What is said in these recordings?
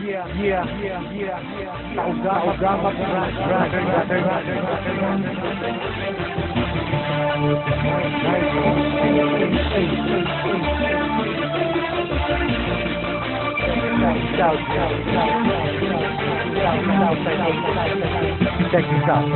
Check this out.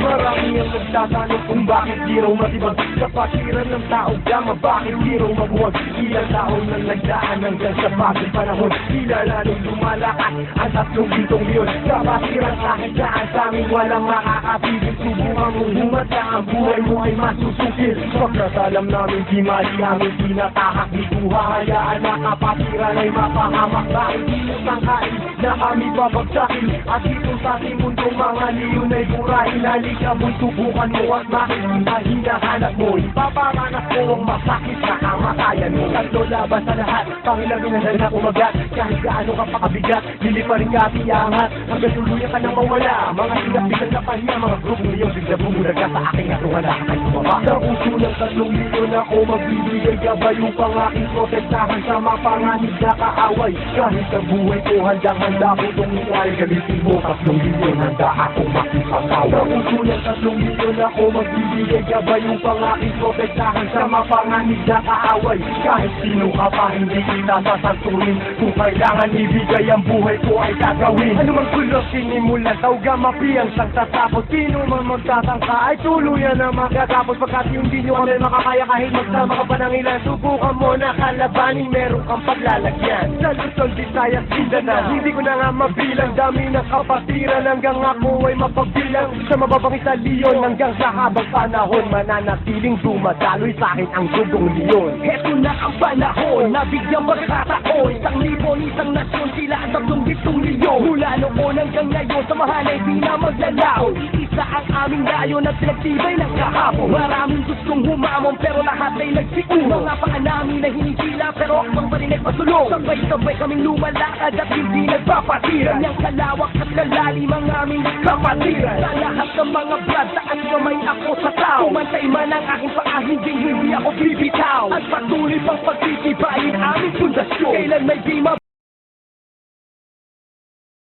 Marami ang nagtatanong kung bakit di raw matibag sa pasiran ng tao gama, bakit di raw mabuwag. Ilang taon nang nagdaan hanggang sa bagong panahon, tila lalong lumalakas ang 3 bintong leon. Sa pasiran kahit saan sa amin walang makakapigil. Subukan mong humata, ang buhay mo ay masusukil. Pagkat alam namin di mali aming tinatahak, di ko hahayaan na kapasiran ay mapahamak. Dahil di mo sangkain na kami babagsakin, at dito sa ating mundo mga leon ay burahin. Halika mo'y subukan mo at makikita hinahanap mo. Ipaparanas mo ang masakit na kamatayan mo. Tatlo laban sa lahat, pangilamin na na umagat. Kahit gaano ka pakabigat, hindi pa rin ka tiyangat. Hanggang tuluyan ka nang mawala. Mga sinap-bigat na pahiya, mga grupo ngayong bigla bumulag ka sa aking atungan na kakay sumaba. Sa puso ng 3 milyon ako magbibigay gabay upang aking protektahan sa mapanganib na kaaway. Kahit ang buhay ko handang-handa ko itong iwalay. Galitin mo 3 milyon, handa akong makipag-away. Sa puso ng 3 milyon ako magbibigay gabay upang aking protektahan sa mapanganib na kaaway. Kahit sino ka pa hindi kita sasanturin, kung kailangan ibigay ang buhay ko ay gagawin. Ano mang kulot sinimulan, tawga mapiyang sang tatapos. Sino man magtatangka ay tuluyan na magtatapos. Pagkat hindi nyo kami makakaya kahit magsama ka pa ng ilan. Subukan mo na kalabanin, meron kang paglalagyan. Sa Luzon, Visayas, Mindanao, hindi ko na nga mabilang. Dami ng kapatiran hanggang ako ay mapagbilang. Sa mababang isa leon hanggang sa habang panahon, mananatiling dumadaloy sa akin ang dugong leon. Heto na ang panahon, nabigyang magkataon. 1,000 nasyon, sila ang 3 milyon. Mula noon hanggang ngayon, samahan ay di na maglalaon. Isa ang aming layon at pinagtibay ng kahapon. Maraming gustong humamon pero lahat ay nagsiuno. Mga paa namin na hinihila pero akmang pa rin nagpasulong. Sabay-sabay kaming lumalakad at hindi nagpapatira. Niyang kalawak at kalalim ang aming kapatiran. Sa lahat ng mga brad, saan kamay ako sa tao. Kumantay man ang aking paa, hindi ako bibitaw. At patuloy pang pagtitibayin aming pundasyon. Kailan may di